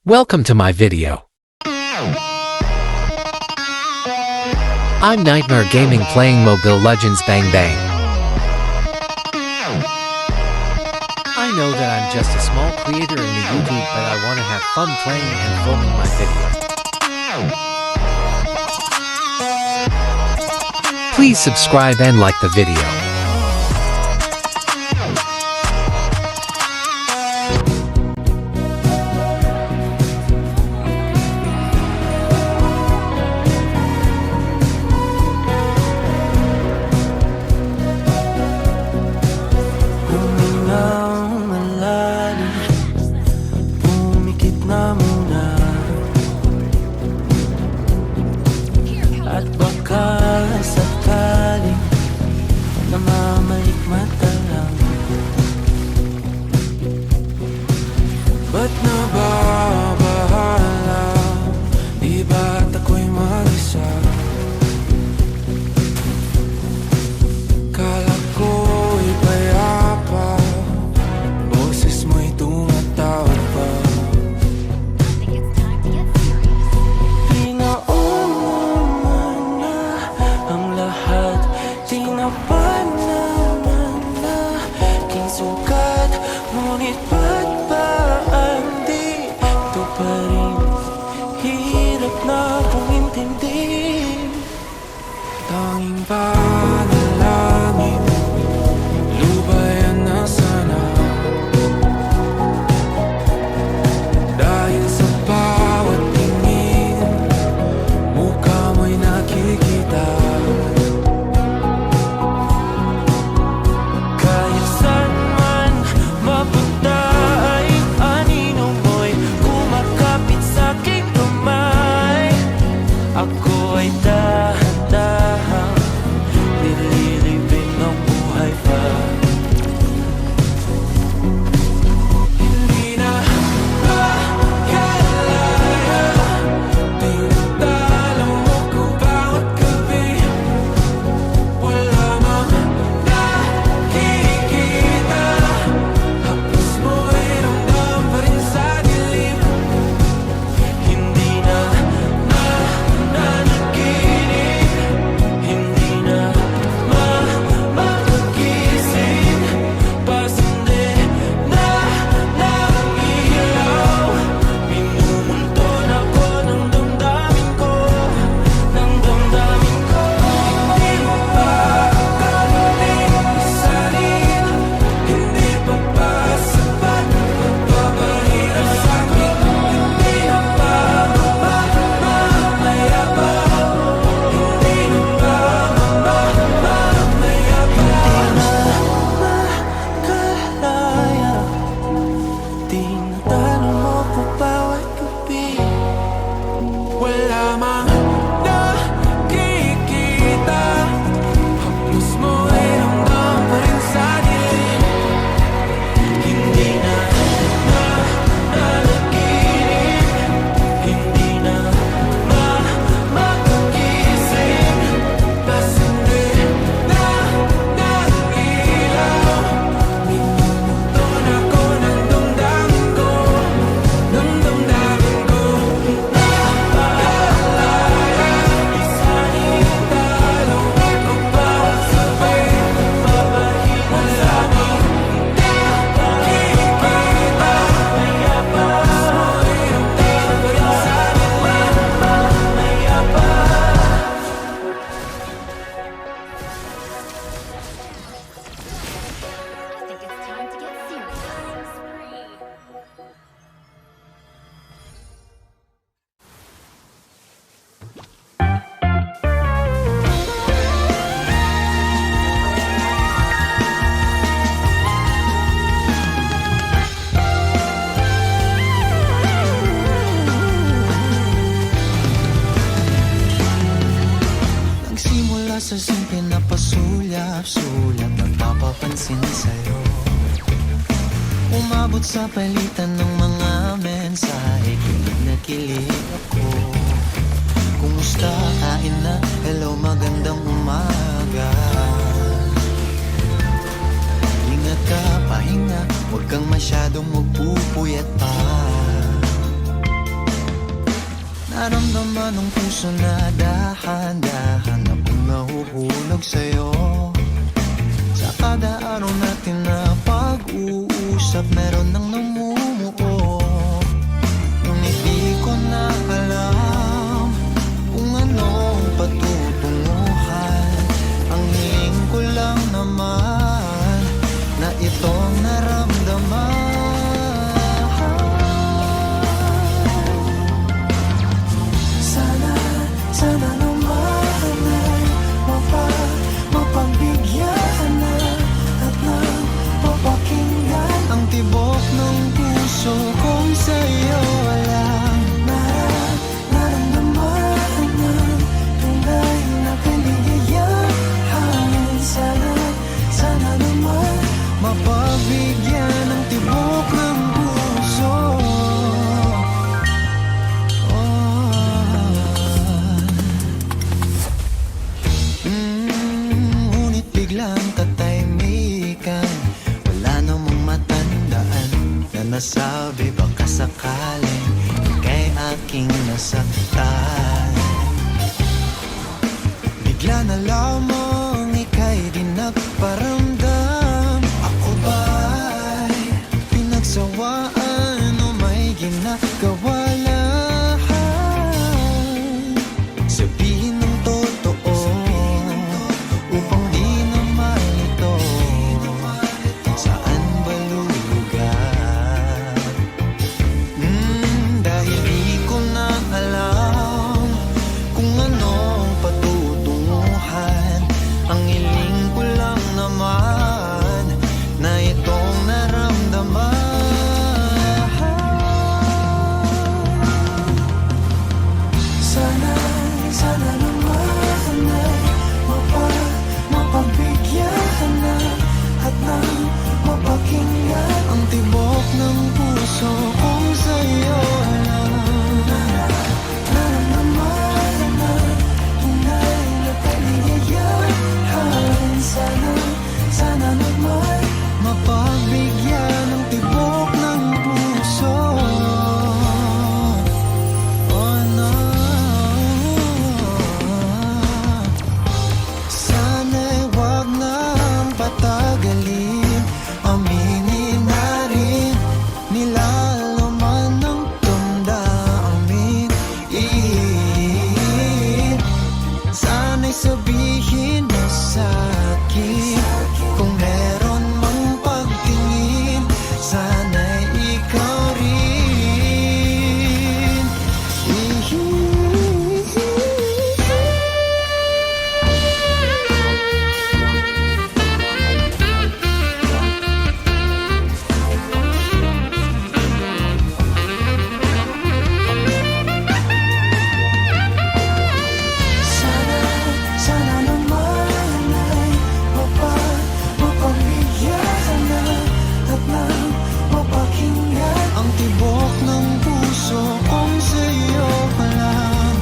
Welcome to my video. I'm Nightmare Gaming playing Mobile Legends Bang Bang. I know that I'm just a small creator in the YouTube, but I want to have fun playing and filming my video. Please subscribe and like the video. At baka sakaling namamalikmata lang. Ba't nababahala? Di ba't ako'y mag-isa? Kala ko'y payapa, boses mo'y tumatawag pa. Tinapan naman na aking sukat, ngunit ba't ba hindi ito pa rin? Hirap na kong intindihin. Tanging panalangin, lubayan na sana. Dahil sa bawat tingin, mukha mo'y nakikita. Ako ay dahan-dahang nililibing ng buhay pa. Hindi na makalaya, tinatalo mo ko bawat gabi. Wala mang nakikita, hapos mo ay ramdam pa rin sa dilim. Hindi na wala mang nakikita, hapos mo ay ramdam pa rin sa dilim. Hindi na nanaginip, hindi na makagising. Mas hindi na ilaw, minumuton ako ng damdamin ko, ng damdamin ko. Sa simple na pasulyap-sulyap, nagpapapansin sa'yo. Umabot sa palitan ng mga mensahe, kilig na kilig ako. Kumusta, kain na, hello, magandang umaga. Ingat ka, pahinga, huwag kang masyadong magpupuyat pa. Naramdaman ng puso na dahan-dahan akong nahuhulog sa'yo. Sa kada araw natin na pag-uusap, meron nang namumuo. Ngunit di ko na alam kung anong patutunguhan. Ang hiling ko lang naman na itong naramdaman. Sana naman ay mapagbigyan na at nang mapakinggan ang tibok ng puso kong sa'yo lang naramdaman ng tunay na kaligayahan. Sana naman mapagbigyan ang tibok ng puso. Ngunit biglang katahimikan, wala namang matandaan na nasabi baka sakaling ika'y aking nasaktan. Bigla na lamang ika'y di nagparamdam. Ako ba'y pinagsawaan o may ginagawa lang? Sabihin ng totoo upang di na malito. Saan ba lulugar? Dahil di ko na alam kung anong patutunguhan. Ang hiling ko lang naman na itong naramdaman. Sana naman ay mapagbigyan na at nang mapakinggan ang tibok ng puso kong sa'yo lang. Naramdaman na tunay na kaligayahan. Sana naman mapagbigyan ang tibok ng puso. Oh no. Sana'y wag nang patagalin, aminin na rin nilalaman ng damdamin. Sana'y sabihin mo sa'kin kung meron mang pagtingin. Sana'y ikaw rin. Sana naman ay mapagbigyan na at nang mapakinggan ang tibok ng puso kong sa'yo lang.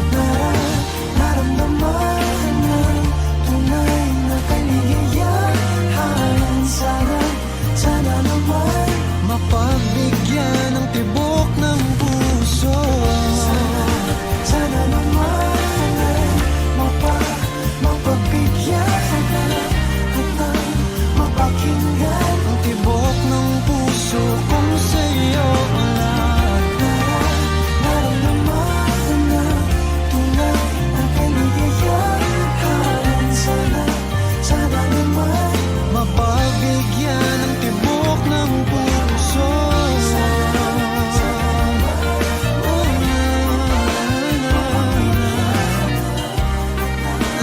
Naramdaman ng tunay na kaligayahan. Sana naman mapagbigyan ang tibok ng puso. Sana naman ay mapagbigyan na at nang mapakinggan ang tibok ng puso kung sa'yo lang. Naramdaman na tunay na kaligayahan. Sana naman mapagbigyan ang tibok ng puso.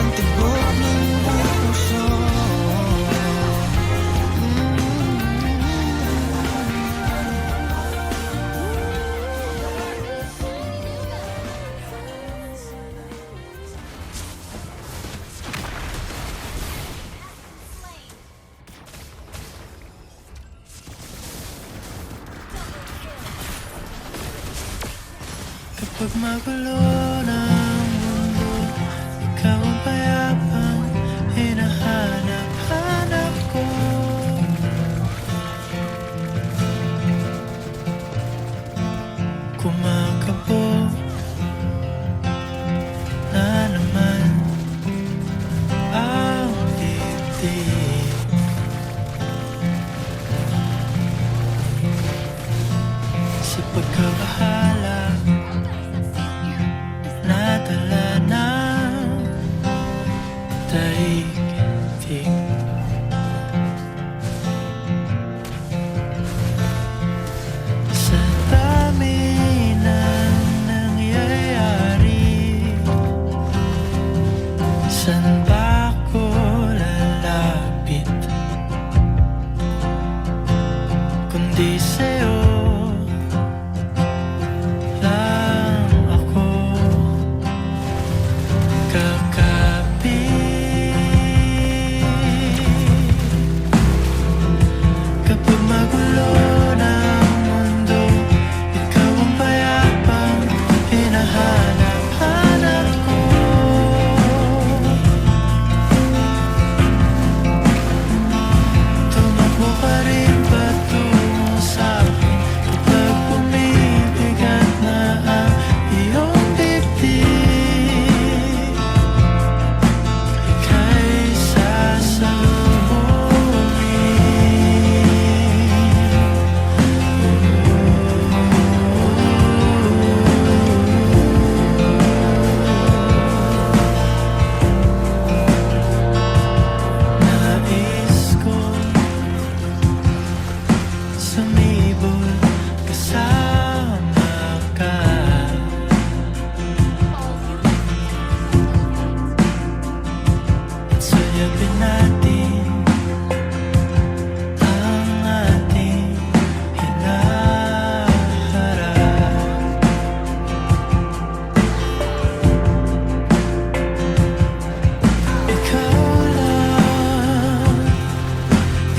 Ang tibok ng puso. Kapag magulo ng mundo, ikaw ang payapang hinahanap-hanap ko. Kumakabog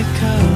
ikaw